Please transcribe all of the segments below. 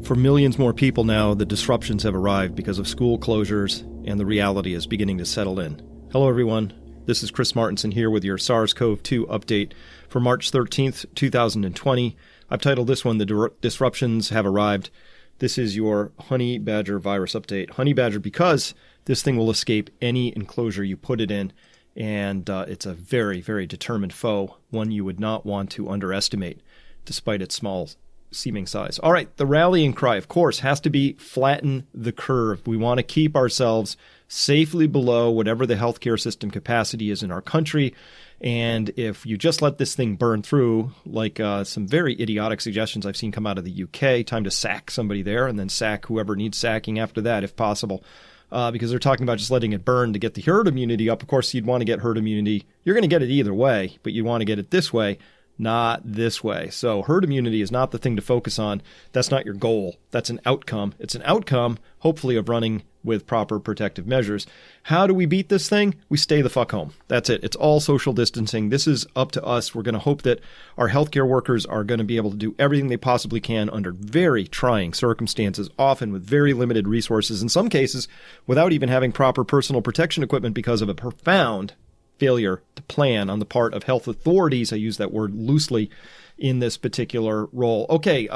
For millions more people now, the disruptions have arrived because of school closures, and the reality is beginning to settle in. Hello, everyone. This is Chris Martenson here with your SARS-CoV-2 update for March 13th, 2020. I've titled this one, The Disruptions Have Arrived. This is your honey badger virus update. Honey badger because this thing will escape any enclosure you put it in, and it's a very, very determined foe, one you would not want to underestimate, despite its small seeming size. All right, the rallying cry, of course, has to be flatten the curve. We want to keep ourselves safely below whatever the healthcare system capacity is in our country. And if you just let this thing burn through, like some very idiotic suggestions I've seen come out of the UK, time to sack somebody there and then sack whoever needs sacking after that, if possible. Because they're talking about just letting it burn to get the herd immunity up. Of course, you'd want to get herd immunity. You're going to get it either way, but you want to get it this way, not this way. So herd immunity is not the thing to focus on. That's not your goal. That's an outcome. It's an outcome, hopefully, of running with proper protective measures. How do we beat this thing? We stay the fuck home. That's it. It's all social distancing. This is up to us. We're going to hope that our healthcare workers are going to be able to do everything they possibly can under very trying circumstances, often with very limited resources, in some cases without even having proper personal protection equipment because of a profound failure to plan on the part of health authorities. I use that word loosely in this particular role. Okay,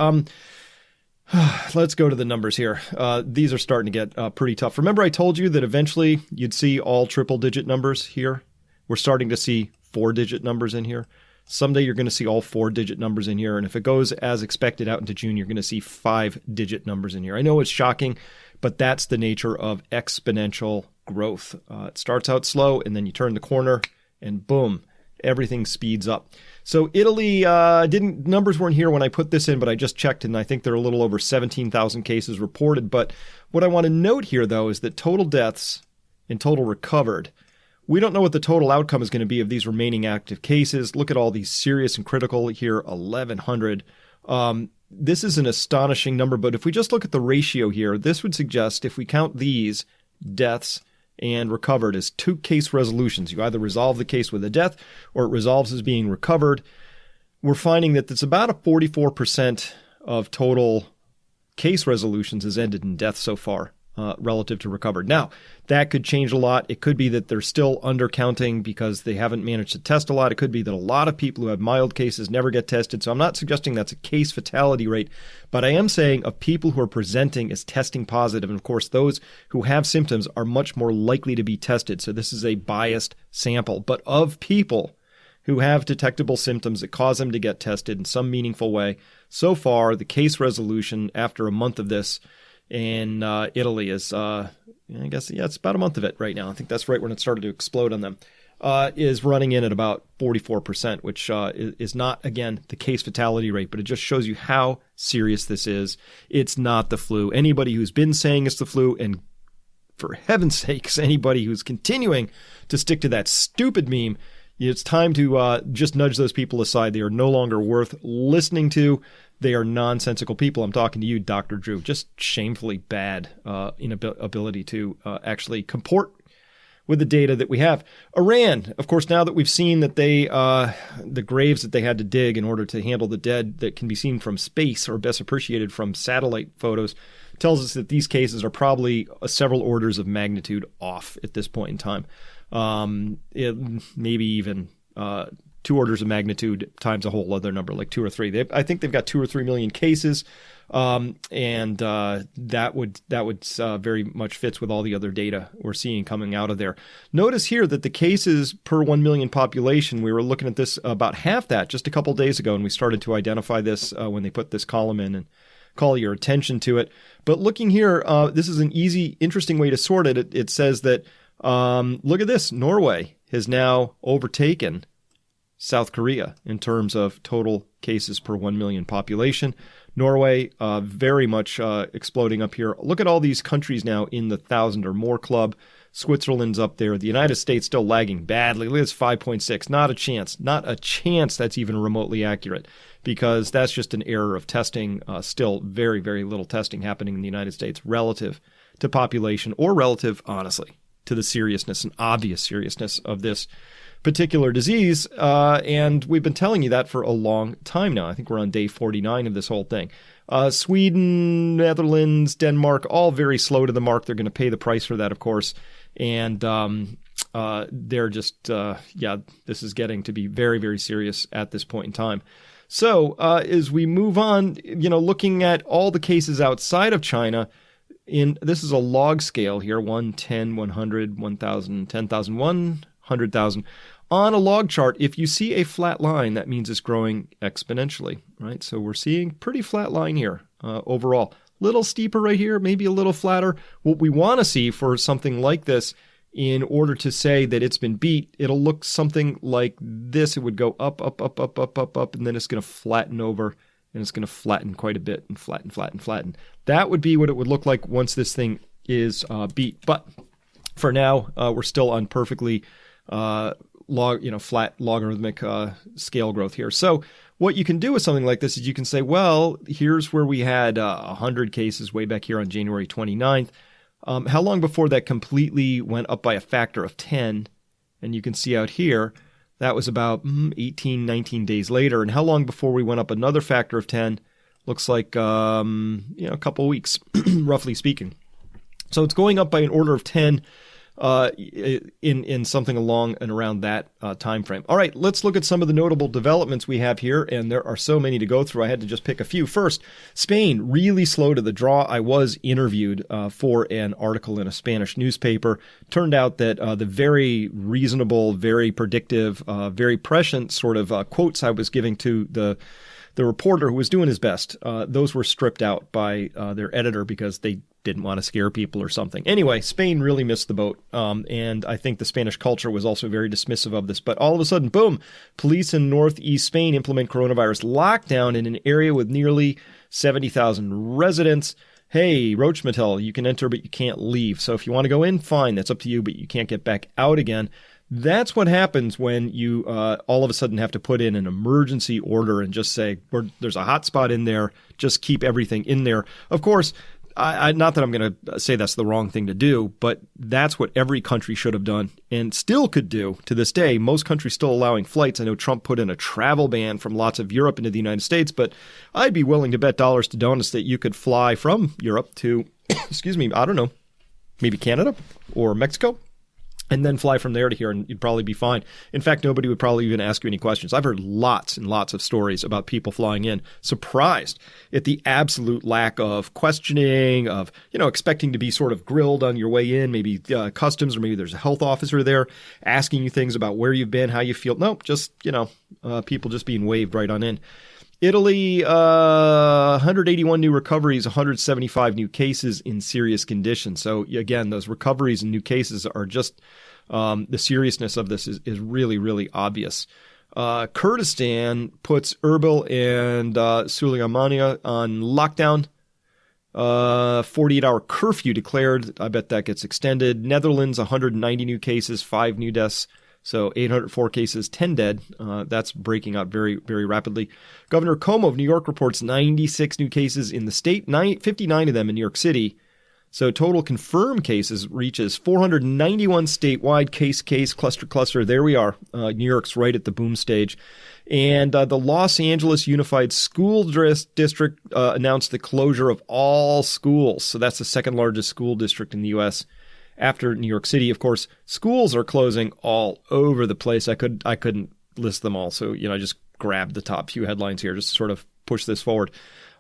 let's go to the numbers here. These are starting to get pretty tough. Remember I told you that eventually you'd see all triple-digit numbers here? We're starting to see four-digit numbers in here. Someday you're going to see all four-digit numbers in here, and if it goes as expected out into June, you're going to see five-digit numbers in here. I know it's shocking, but that's the nature of exponential growth. It starts out slow, and then you turn the corner, and boom, everything speeds up. So Italy numbers weren't here when I put this in, but I just checked, and I think there are a little over 17,000 cases reported. But what I want to note here, though, is that total deaths and total recovered, we don't know what the total outcome is going to be of these remaining active cases. Look at all these serious and critical here, 1,100. This is an astonishing number, but if we just look at the ratio here, this would suggest if we count these deaths and recovered as two case resolutions, you either resolve the case with a death or it resolves as being recovered, we're finding that it's about a 44% of total case resolutions has ended in death so far relative to recovered. Now, that could change a lot. It could be that they're still undercounting because they haven't managed to test a lot. It could be that a lot of people who have mild cases never get tested. So I'm not suggesting that's a case fatality rate, but I am saying of people who are presenting as testing positive, and of course those who have symptoms are much more likely to be tested. So this is a biased sample. But of people who have detectable symptoms that cause them to get tested in some meaningful way, so far the case resolution after a month of this in Italy is, it's about a month of it right now. I think that's right when it started to explode on them, is running in at about 44%, which is not, again, the case fatality rate, but it just shows you how serious this is. It's not the flu. Anybody who's been saying it's the flu, and for heaven's sakes, anybody who's continuing to stick to that stupid meme, it's time to just nudge those people aside. They are no longer worth listening to. They are nonsensical people. I'm talking to you, Dr. Drew. Just shamefully bad inability to actually comport with the data that we have. Iran, of course, now that we've seen that they, the graves that they had to dig in order to handle the dead that can be seen from space or best appreciated from satellite photos, tells us that these cases are probably several orders of magnitude off at this point in time. Maybe even 2 orders of magnitude times a whole other number, like 2 or 3. I think they've got 2 or 3 million cases, and that would very much fits with all the other data we're seeing coming out of there. Notice here that the cases per 1 million population, we were looking at this about half that just a couple days ago, and we started to identify this when they put this column in and call your attention to it. But looking here, this is an easy, interesting way to sort it. It says that, look at this, Norway has now overtaken South Korea in terms of total cases per 1 million population. Norway, very much exploding up here. Look at all these countries now in the 1,000 or more club. Switzerland's up there. The United States still lagging badly. Look at this 5.6. Not a chance. Not a chance that's even remotely accurate, because that's just an error of testing. Still very, very little testing happening in the United States relative to population, or relative, honestly, to the seriousness and obvious seriousness of this particular disease. And we've been telling you that for a long time now. I think we're on day 49 of this whole thing. Sweden, Netherlands, Denmark, all very slow to the mark. They're going to pay the price for that, of course. And they're just, this is getting to be very, very serious at this point in time. So as we move on, looking at all the cases outside of China, this is a log scale here, 1, 10, 100, 1,000, 10,000, 100,000. On a log chart, if you see a flat line, that means it's growing exponentially, right? So we're seeing pretty flat line here overall. Little steeper right here, maybe a little flatter. What we want to see for something like this, in order to say that it's been beat, it'll look something like this. It would go up, up, up, up, up, up, up, and then it's going to flatten over, and it's going to flatten quite a bit, and flatten, flatten, flatten. That would be what it would look like once this thing is beat. But for now, we're still on perfectly flat logarithmic scale growth here. So what you can do with something like this is you can say, well, here's where we had 100 cases way back here on January 29th. How long before that completely went up by a factor of 10? And you can see out here, that was about 18, 19 days later. And how long before we went up another factor of 10? Looks like, a couple of weeks, roughly speaking. So it's going up by an order of 10 in something along and around that time frame. All right, let's look at some of the notable developments we have here, and there are so many to go through. I had to just pick a few. First, Spain, really slow to the draw. I was interviewed for an article in a Spanish newspaper. Turned out that the very reasonable, very predictive, very prescient sort of quotes I was giving to the reporter who was doing his best, those were stripped out by their editor because they didn't want to scare people or something. Anyway, Spain really missed the boat, and I think the Spanish culture was also very dismissive of this. But all of a sudden, boom, police in northeast Spain implement coronavirus lockdown in an area with nearly 70,000 residents. Hey, Roachmotel, you can enter, but you can't leave. So if you want to go in, fine, that's up to you, but you can't get back out again. That's what happens when you all of a sudden have to put in an emergency order and just say, there's a hot spot in there, just keep everything in there. Of course, not that I'm going to say that's the wrong thing to do, but that's what every country should have done and still could do to this day. Most countries still allowing flights. I know Trump put in a travel ban from lots of Europe into the United States, but I'd be willing to bet dollars to donuts that you could fly from Europe to, I don't know, maybe Canada or Mexico, and then fly from there to here, and you'd probably be fine. In fact, nobody would probably even ask you any questions. I've heard lots and lots of stories about people flying in, surprised at the absolute lack of questioning, of, expecting to be sort of grilled on your way in, maybe customs, or maybe there's a health officer there asking you things about where you've been, how you feel. Nope, just, people just being waved right on in. Italy, 181 new recoveries, 175 new cases in serious condition. So again, those recoveries and new cases are just the seriousness of this is really, really obvious. Kurdistan puts Erbil and Sulaymaniyah on lockdown. 48-hour curfew declared. I bet that gets extended. Netherlands, 190 new cases, 5 new deaths. So 804 cases, 10 dead. That's breaking out very, very rapidly. Governor Cuomo of New York reports 96 new cases in the state, 59 of them in New York City. So total confirmed cases reaches 491 statewide, case, cluster. There we are. New York's right at the boom stage. And the Los Angeles Unified School District announced the closure of all schools. So that's the second largest school district in the U.S., after New York City. Of course, schools are closing all over the place. I couldn't list them all, so I just grabbed the top few headlines here just to sort of push this forward.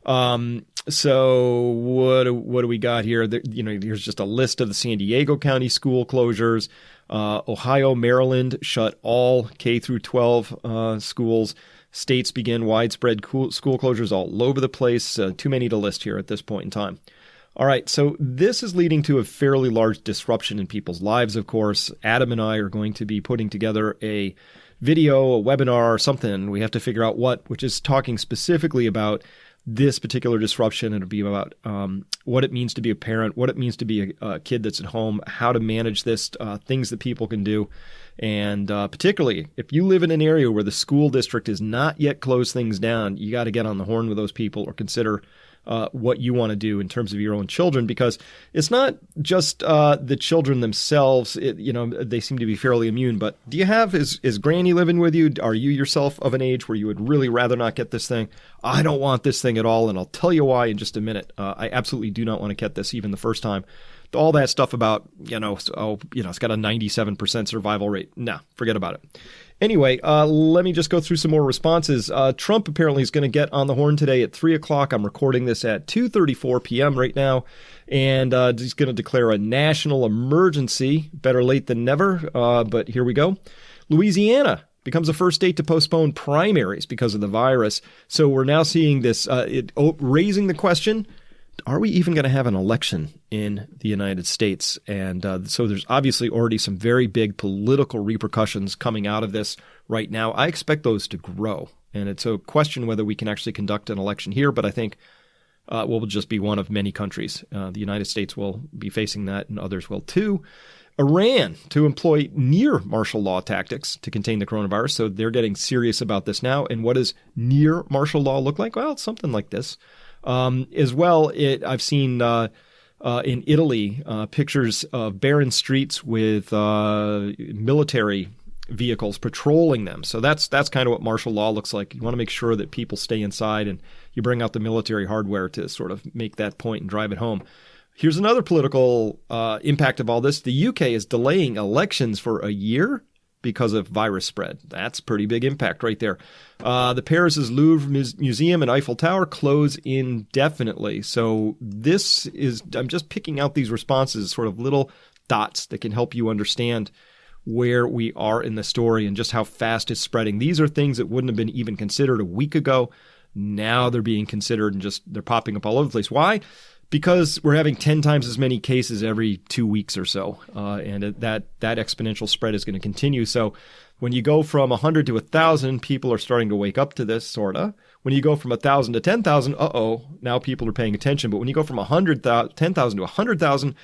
So what do we got here? Here's just a list of the San Diego County school closures. Ohio, Maryland shut all K through 12 schools. States begin widespread school closures all over the place. Too many to list here at this point in time. All right, so this is leading to a fairly large disruption in people's lives, of course. Adam and I are going to be putting together a video, a webinar, something. We have to figure out what, which is talking specifically about this particular disruption. It'll be about what it means to be a parent, what it means to be a kid that's at home, how to manage this, things that people can do. And particularly, if you live in an area where the school district has not yet closed things down, you got to get on the horn with those people or consider what you want to do in terms of your own children, because it's not just the children themselves. They seem to be fairly immune. But do you have, is Granny living with you? Are you yourself of an age where you would really rather not get this thing? I don't want this thing at all, and I'll tell you why in just a minute. I absolutely do not want to get this even the first time. All that stuff about, it's got a 97% survival rate. Nah, forget about it. Anyway, let me just go through some more responses. Trump apparently is going to get on the horn today at 3 o'clock. I'm recording this at 2:34 p.m. right now. And he's going to declare a national emergency. Better late than never, but here we go. Louisiana becomes the first state to postpone primaries because of the virus. So we're now seeing this raising the question, are we even going to have an election in the United States? And so there's obviously already some very big political repercussions coming out of this right now. I expect those to grow. And it's a question whether we can actually conduct an election here. But I think we'll just be one of many countries. The United States will be facing that, and others will too. Iran to employ near martial law tactics to contain the coronavirus. So they're getting serious about this now. And what does near martial law look like? Well, it's something like this. As well, I've seen in Italy pictures of barren streets with military vehicles patrolling them. So that's kind of what martial law looks like. You want to make sure that people stay inside, and you bring out the military hardware to sort of make that point and drive it home. Here's another political impact of all this. The UK is delaying elections for a year because of virus spread. That's pretty big impact right there. The Paris's Louvre Museum and Eiffel Tower close indefinitely. So this is, I'm just picking out these responses, sort of little dots that can help you understand where we are in the story and just how fast it's spreading. These are things that wouldn't have been even considered a week ago. Now they're being considered and just they're popping up all over the place. Why? Because we're having 10 times as many cases every 2 weeks or so, and that exponential spread is going to continue. So when you go from 100 to 1,000, people are starting to wake up to this, sort of. When you go from 1,000 to 10,000, now people are paying attention. But when you go from 10,000 to 100,000,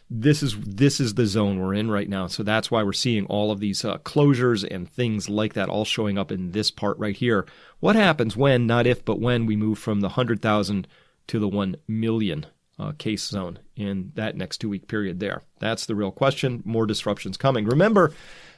this is the zone we're in right now. So that's why we're seeing all of these closures and things like that all showing up in this part right here. What happens when, not if, but when we move from the 100,000 to the 1 million case zone in that next 2-week period there? That's the real question. More disruptions coming. Remember,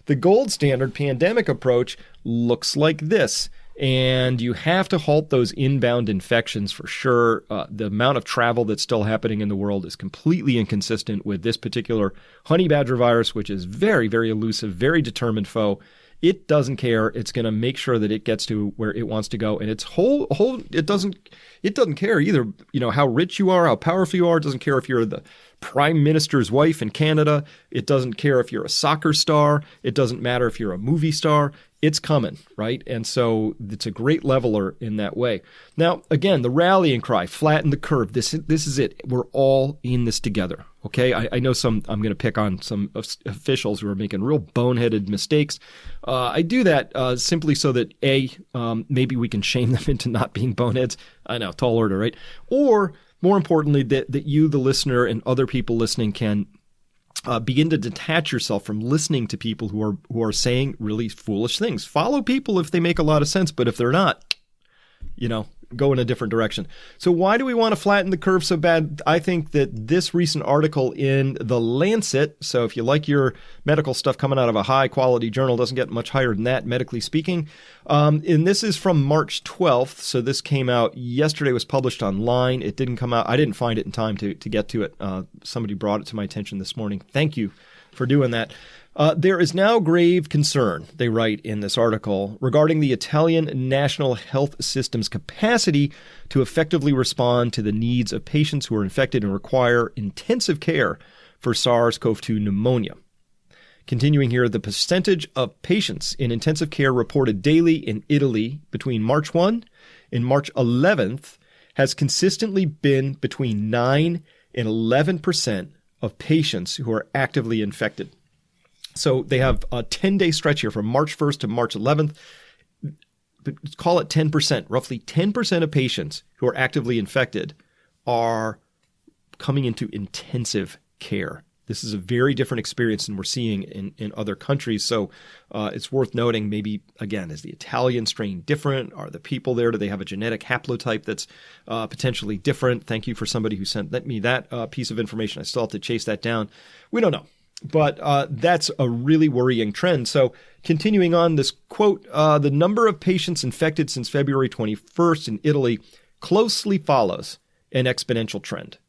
the gold standard pandemic approach looks like this, and you have to halt those inbound infections for sure. The amount of travel that's still happening in the world is completely inconsistent with this particular honey badger virus, which is very, very elusive, very determined foe. It doesn't care. It's going to make sure that it gets to where it wants to go, and its it doesn't care either. How rich you are, how powerful you are. It doesn't care if you're the prime minister's wife in Canada. It doesn't care if you're a soccer star. It doesn't matter if you're a movie star. It's coming, right? And so it's a great leveler in that way. Now, again, the rallying cry, flatten the curve. This is it. We're all in this together. Okay, I know I'm going to pick on some officials who are making real boneheaded mistakes. I do that simply so that maybe we can shame them into not being boneheads. I know, tall order, right? Or more importantly, that you, the listener, and other people listening can begin to detach yourself from listening to people who are saying really foolish things. Follow people if they make a lot of sense, but if they're not, go in a different direction. So why do we want to flatten the curve so bad? I think that this recent article in The Lancet, so if you like your medical stuff coming out of a high quality journal, doesn't get much higher than that, medically speaking. And this is from March 12th. So this came out yesterday, was published online. It didn't come out. I didn't find it in time to get to it. Somebody brought it to my attention this morning. Thank you for doing that. There is now grave concern, they write in this article, regarding the Italian national health system's capacity to effectively respond to the needs of patients who are infected and require intensive care for SARS-CoV-2 pneumonia. Continuing here, the percentage of patients in intensive care reported daily in Italy between March 1 and March 11th has consistently been between 9 and 11% of patients who are actively infected. So they have a 10-day stretch here from March 1st to March 11th. Call it 10%. Roughly 10% of patients who are actively infected are coming into intensive care This is a very different experience than we're seeing in other countries. So it's worth noting, maybe, again, is the Italian strain different? Are the people there, do they have a genetic haplotype that's potentially different? Thank you for somebody who sent me that piece of information. I still have to chase that down. We don't know. But that's a really worrying trend. So continuing on this quote, the number of patients infected since February 21st in Italy closely follows an exponential trend.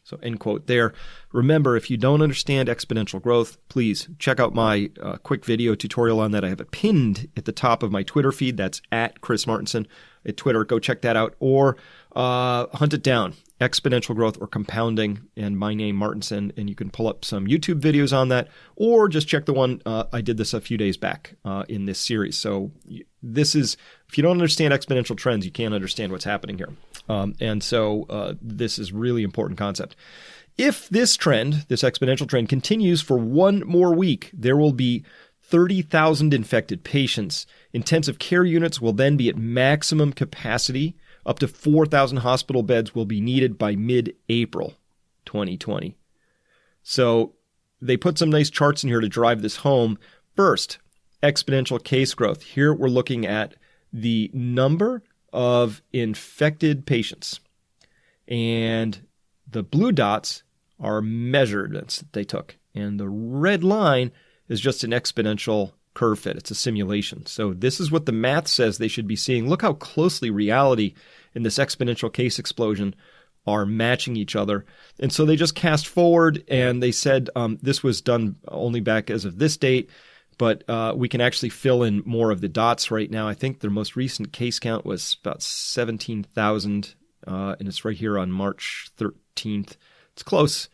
So end quote there. Remember, if you don't understand exponential growth, please check out my quick video tutorial on that. I have it pinned at the top of my Twitter feed. That's at Chris Martenson at Twitter. Go check that out, or hunt it down. Exponential growth or compounding, and my name Martenson, and you can pull up some YouTube videos on that, or just check the one I did this a few days back in this series. So this is, if you don't understand exponential trends, you can't understand what's happening here. And so this is really important concept. If this trend, this exponential trend, continues for one more week, there will be 30,000 infected patients. Intensive care units will then be at maximum capacity. Up to 4,000 hospital beds will be needed by mid-April 2020. So they put some nice charts in here to drive this home. First, exponential case growth. Here we're looking at the number of infected patients. And the blue dots are measurements that they took. And the red line is just an exponential curve fit. It's a simulation. So this is what the math says they should be seeing. Look how closely reality and this exponential case explosion are matching each other. And so they just cast forward, and they said this was done only back as of this date, but we can actually fill in more of the dots right now. I think their most recent case count was about 17,000, and it's right here on March 13th. It's close.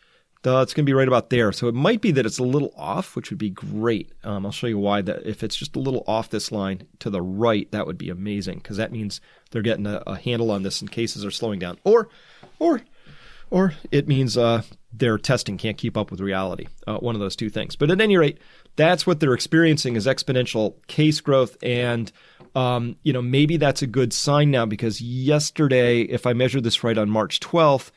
It's going to be right about there. So it might be that it's a little off, which would be great. I'll show you why. That if it's just a little off this line to the right, that would be amazing, because that means they're getting a handle on this and cases are slowing down. Or it means their testing can't keep up with reality. One of those two things. But at any rate, that's what they're experiencing is exponential case growth. And maybe that's a good sign now, because yesterday, if I measured this right on March 12th,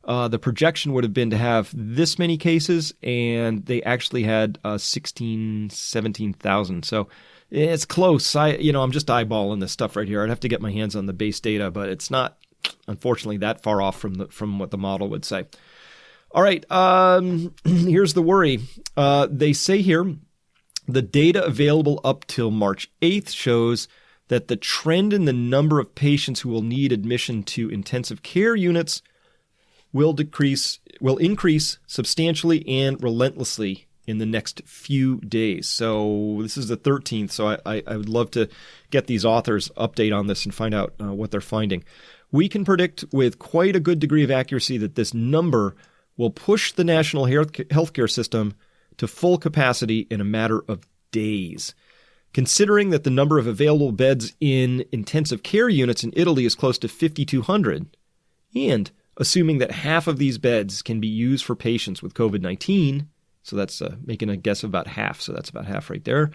the projection would have been to have this many cases, and they actually had 17,000. So it's close. I'm just eyeballing this stuff right here. I'd have to get my hands on the base data, but it's not, unfortunately, that far off from what the model would say. All right, here's the worry. They say here the data available up till March 8th shows that the trend in the number of patients who will need admission to intensive care units will increase substantially and relentlessly in the next few days. So this is the 13th, so I would love to get these authors' update on this and find out what they're finding. We can predict with quite a good degree of accuracy that this number will push the national healthcare system to full capacity in a matter of days. Considering that the number of available beds in intensive care units in Italy is close to 5,200, and assuming that half of these beds can be used for patients with COVID-19, so that's making a guess of about half, so that's about half right there.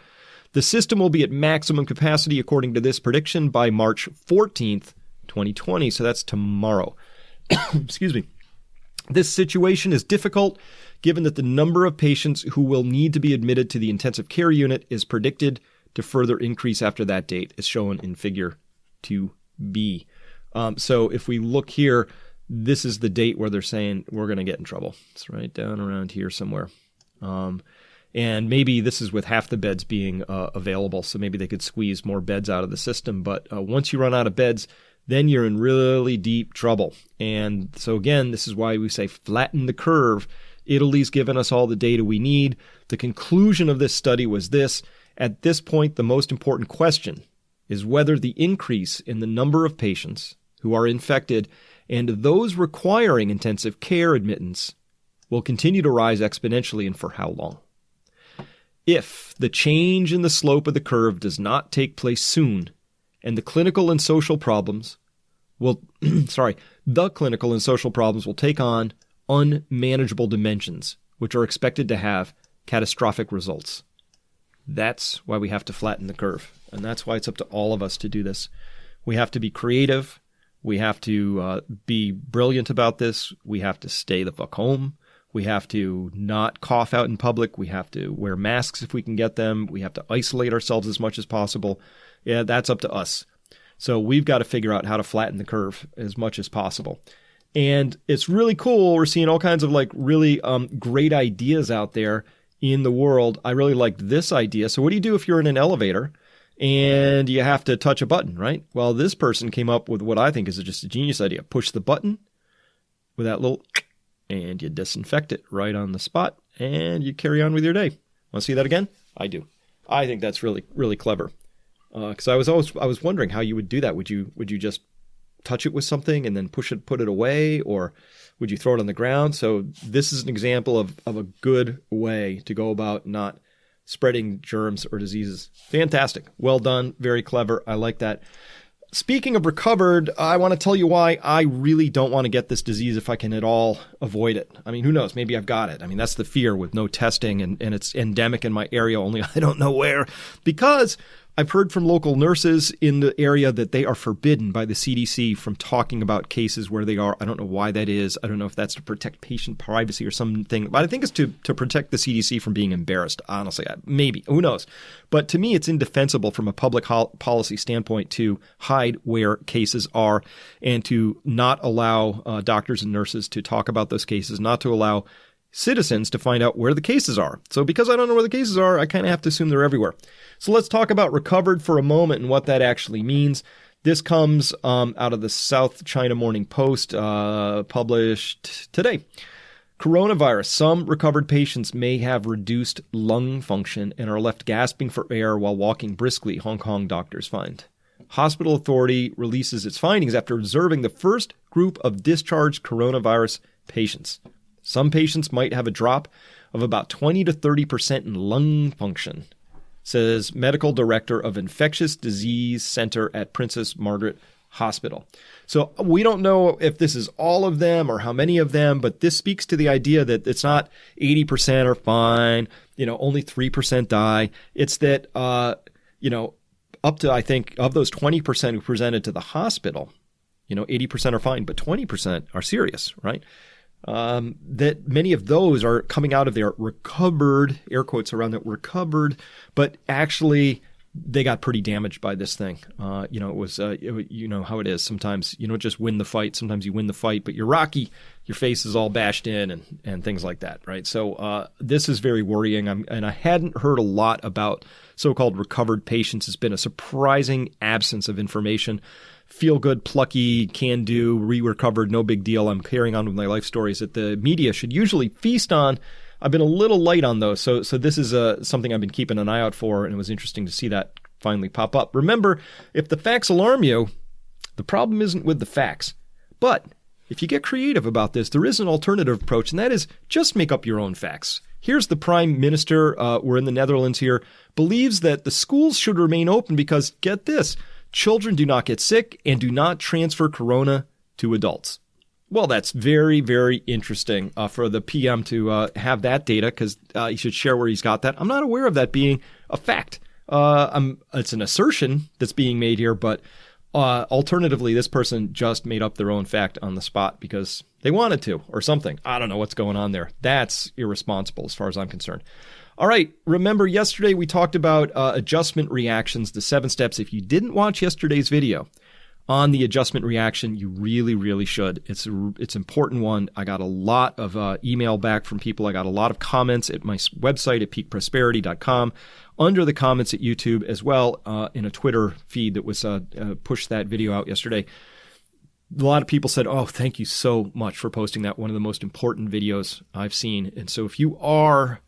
The system will be at maximum capacity, according to this prediction, by March 14th, 2020, so that's tomorrow. Excuse me. This situation is difficult, given that the number of patients who will need to be admitted to the intensive care unit is predicted to further increase after that date, as shown in Figure 2B. So if we look here, this is the date where they're saying we're going to get in trouble. It's right down around here somewhere. And maybe this is with half the beds being available, so maybe they could squeeze more beds out of the system. But once you run out of beds, then you're in really deep trouble. And so again, this is why we say flatten the curve. Italy's given us all the data we need. The conclusion of this study was this. At this point, the most important question is whether the increase in the number of patients who are infected and those requiring intensive care admittance will continue to rise exponentially, and for how long. If the change in the slope of the curve does not take place soon, and the clinical and social problems will, take on unmanageable dimensions, which are expected to have catastrophic results. That's why we have to flatten the curve, and that's why it's up to all of us to do this. We have to be creative. We have to be brilliant about this. We have to stay the fuck home. We have to not cough out in public. We have to wear masks if we can get them. We have to isolate ourselves as much as possible. Yeah, that's up to us. So we've got to figure out how to flatten the curve as much as possible. And it's really cool. We're seeing all kinds of like really great ideas out there in the world. I really liked this idea. So what do you do if you're in an elevator and you have to touch a button, right? Well, this person came up with what I think is just a genius idea. Push the button with that little, and you disinfect it right on the spot, and you carry on with your day. Want to see that again? I do. I think that's really, really clever. Because I was wondering how you would do that. Would you just touch it with something and then put it away, or would you throw it on the ground? So this is an example of a good way to go about not spreading germs or diseases. Fantastic. Well done. Very clever. I like that. Speaking of recovered, I want to tell you why I really don't want to get this disease if I can at all avoid it. I mean, who knows? Maybe I've got it. I mean, that's the fear with no testing, and it's endemic in my area, only I don't know where. Because I've heard from local nurses in the area that they are forbidden by the CDC from talking about cases where they are. I don't know why that is. I don't know if that's to protect patient privacy or something. But I think it's to protect the CDC from being embarrassed, honestly. Maybe. Who knows? But to me, it's indefensible from a public policy standpoint to hide where cases are and to not allow doctors and nurses to talk about those cases, not to allow citizens to find out where the cases are. So because I don't know where the cases are, I kind of have to assume they're everywhere. So let's talk about recovered for a moment and what that actually means. This comes out of the South China Morning Post, published today. Coronavirus. Some recovered patients may have reduced lung function and are left gasping for air while walking briskly, Hong Kong doctors find. Hospital authority releases its findings after observing the first group of discharged coronavirus patients. Some patients might have a drop of about 20 to 30% in lung function, says medical director of Infectious Disease Center at Princess Margaret Hospital. So we don't know if this is all of them or how many of them, but this speaks to the idea that it's not 80% are fine, only 3% die. It's that, up to, I think, of those 20% who presented to the hospital, 80% are fine, but 20% are serious, right? That many of those are coming out of their recovered, air quotes around that, recovered, but actually they got pretty damaged by this thing. It was, you know how it is. Sometimes you don't just win the fight. Sometimes you win the fight, but you're rocky. Your face is all bashed in and things like that, right? So this is very worrying. And I hadn't heard a lot about so-called recovered patients. It's been a surprising absence of information. Feel good, plucky, can do, recovered, no big deal. I'm carrying on with my life stories that the media should usually feast on. I've been a little light on those. So this is something I've been keeping an eye out for, and it was interesting to see that finally pop up. Remember, if the facts alarm you, the problem isn't with the facts. But if you get creative about this, there is an alternative approach, and that is just make up your own facts. Here's the Prime Minister, we're in the Netherlands here, believes that the schools should remain open because, get this, children do not get sick and do not transfer corona to adults. Well, that's very, very interesting for the PM to have that data, because he should share where he's got that. I'm not aware of that being a fact. It's an assertion that's being made here, but alternatively, this person just made up their own fact on the spot because they wanted to or something. I don't know what's going on there. That's irresponsible as far as I'm concerned. All right. Remember, yesterday we talked about adjustment reactions, the 7 steps. If you didn't watch yesterday's video on the adjustment reaction, you really, really should. It's an important one. I got a lot of email back from people. I got a lot of comments at my website at peakprosperity.com, under the comments at YouTube as well, in a Twitter feed that was pushed that video out yesterday. A lot of people said, oh, thank you so much for posting that. One of the most important videos I've seen. And so if you are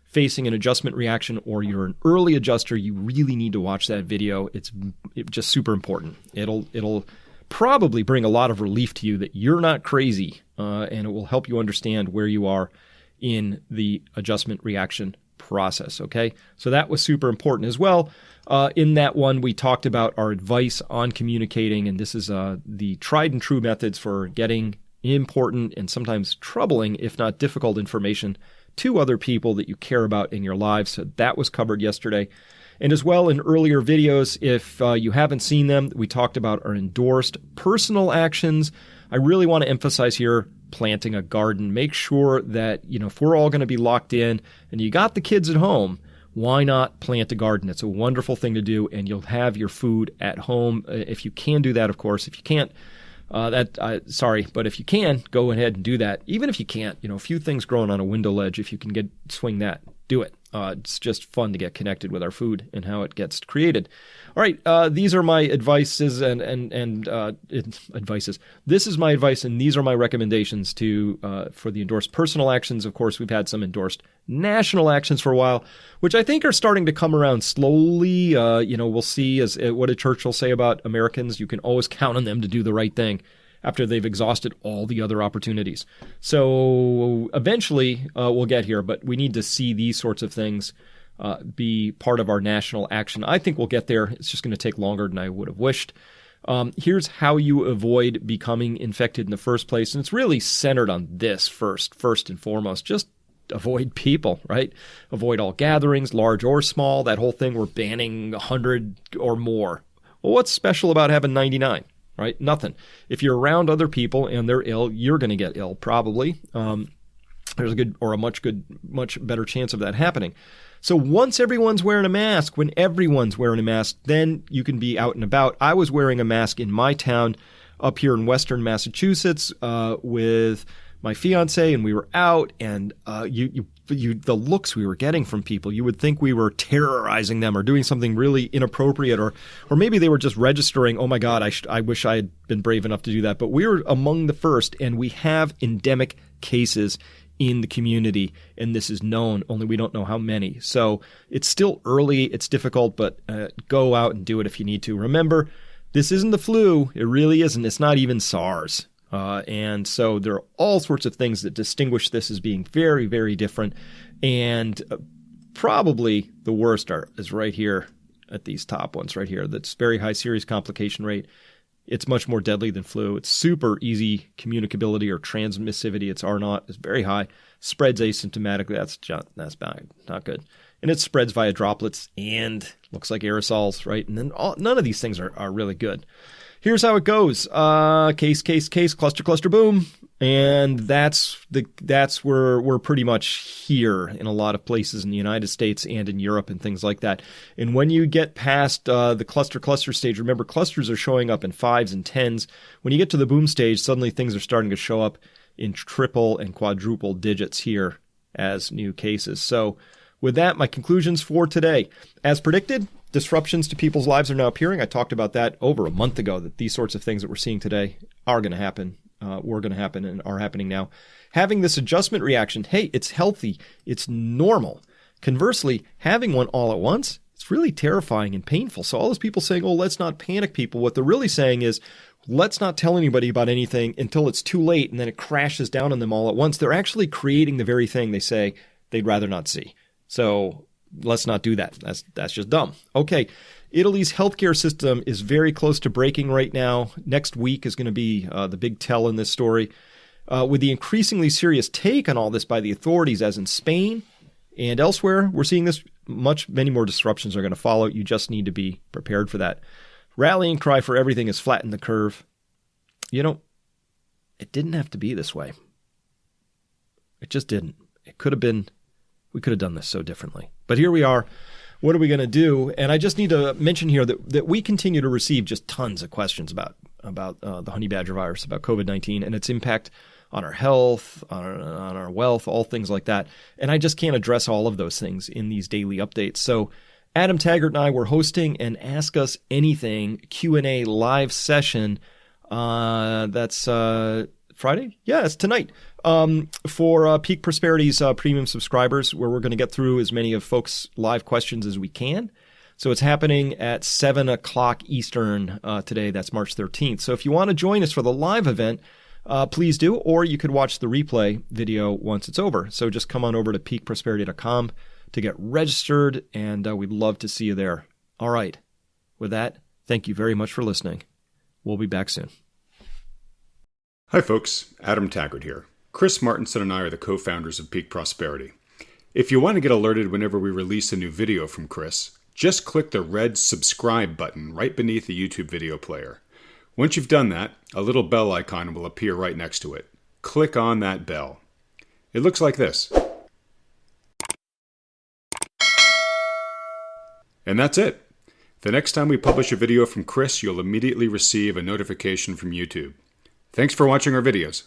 facing an adjustment reaction or you're an early adjuster, you really need to watch that video. It's just super important. It'll probably bring a lot of relief to you that you're not crazy, and it will help you understand where you are in the adjustment reaction process, okay? So that was super important as well. In that one, we talked about our advice on communicating, and this is the tried and true methods for getting important and sometimes troubling, if not difficult, information to other people that you care about in your lives. So that was covered yesterday. And as well in earlier videos, if you haven't seen them, we talked about our endorsed personal actions. I really want to emphasize here, planting a garden. Make sure that, if we're all going to be locked in and you got the kids at home, why not plant a garden? It's a wonderful thing to do, and you'll have your food at home. If you can do that, of course. If you can't, sorry, but if you can, go ahead and do that. Even if you can't, a few things growing on a window ledge, if you can swing that, do it. It's just fun to get connected with our food and how it gets created. All right, these are my advices and advices. This is my advice, and these are my recommendations for the endorsed personal actions. Of course, we've had some endorsed national actions for a while, which I think are starting to come around slowly. We'll see what did Churchill say about Americans? You can always count on them to do the right thing after they've exhausted all the other opportunities. So eventually we'll get here, but we need to see these sorts of things be part of our national action. I think we'll get there. It's just going to take longer than I would have wished. Here's how you avoid becoming infected in the first place. And it's really centered on this first and foremost. Just avoid people, right? Avoid all gatherings, large or small. That whole thing, we're banning 100 or more. Well, what's special about having 99? Right? Nothing. If you're around other people and they're ill, you're going to get ill probably. There's a much better chance of that happening. So once everyone's wearing a mask, when everyone's wearing a mask, then you can be out and about. I was wearing a mask in my town up here in Western Massachusetts with my fiance, and we were out, and the looks we were getting from people, you would think we were terrorizing them or doing something really inappropriate, or maybe they were just registering, oh my God, I wish I had been brave enough to do that. But we were among the first, and we have endemic cases in the community, and this is known, only we don't know how many. So it's still early, it's difficult, but go out and do it if you need to. Remember, this isn't the flu. It really isn't. It's not even SARS. And so there are all sorts of things that distinguish this as being very, very different. And probably the worst is right here at these top ones right here. That's very high serious complication rate. It's much more deadly than flu. It's super easy communicability or transmissivity. It's R naught. It's very high. Spreads asymptomatically. That's bad. Not good. And it spreads via droplets and looks like aerosols, right? And then none of these things are really good. Here's how it goes. Case, cluster, boom. And that's where we're pretty much here in a lot of places in the United States and in Europe and things like that. And when you get past the cluster stage, remember clusters are showing up in 5s and 10s. When you get to the boom stage, suddenly things are starting to show up in triple and quadruple digits here as new cases. So with that, my conclusions for today. As predicted, disruptions to people's lives are now appearing. I talked about that over a month ago, that these sorts of things that we're seeing today are going to happen, were going to happen, and are happening now. Having this adjustment reaction, hey, it's healthy, it's normal. Conversely, having one all at once, it's really terrifying and painful. So all those people saying, oh, let's not panic people, what they're really saying is, let's not tell anybody about anything until it's too late and then it crashes down on them all at once. They're actually creating the very thing they say they'd rather not see. So let's not do that. That's just dumb. Okay. Italy's healthcare system is very close to breaking right now. Next week is going to be the big tell in this story. With the increasingly serious take on all this by the authorities, as in Spain and elsewhere, we're seeing this many more disruptions are going to follow. You just need to be prepared for that. Rallying cry for everything is flatten the curve. It didn't have to be this way. It just didn't. It could have been. We could have done this so differently. But here we are. What are we going to do? And I just need to mention here that we continue to receive just tons of questions about the honey badger virus, about COVID-19 and its impact on our health, on our wealth, all things like that. And I just can't address all of those things in these daily updates. So Adam Taggart and I were hosting an Ask Us Anything Q&A live session. That's Friday? Yeah, it's tonight. For Peak Prosperity's premium subscribers, where we're going to get through as many of folks' live questions as we can. So it's happening at 7 o'clock Eastern today. That's March 13th. So if you want to join us for the live event, please do, or you could watch the replay video once it's over. So just come on over to peakprosperity.com to get registered, and we'd love to see you there. All right. With that, thank you very much for listening. We'll be back soon. Hi folks, Adam Taggart here. Chris Martinson and I are the co-founders of Peak Prosperity. If you want to get alerted whenever we release a new video from Chris, just click the red subscribe button right beneath the YouTube video player. Once you've done that, a little bell icon will appear right next to it. click on that bell. It looks like this. And that's it. The next time we publish a video from Chris, you'll immediately receive a notification from YouTube. Thanks for watching our videos.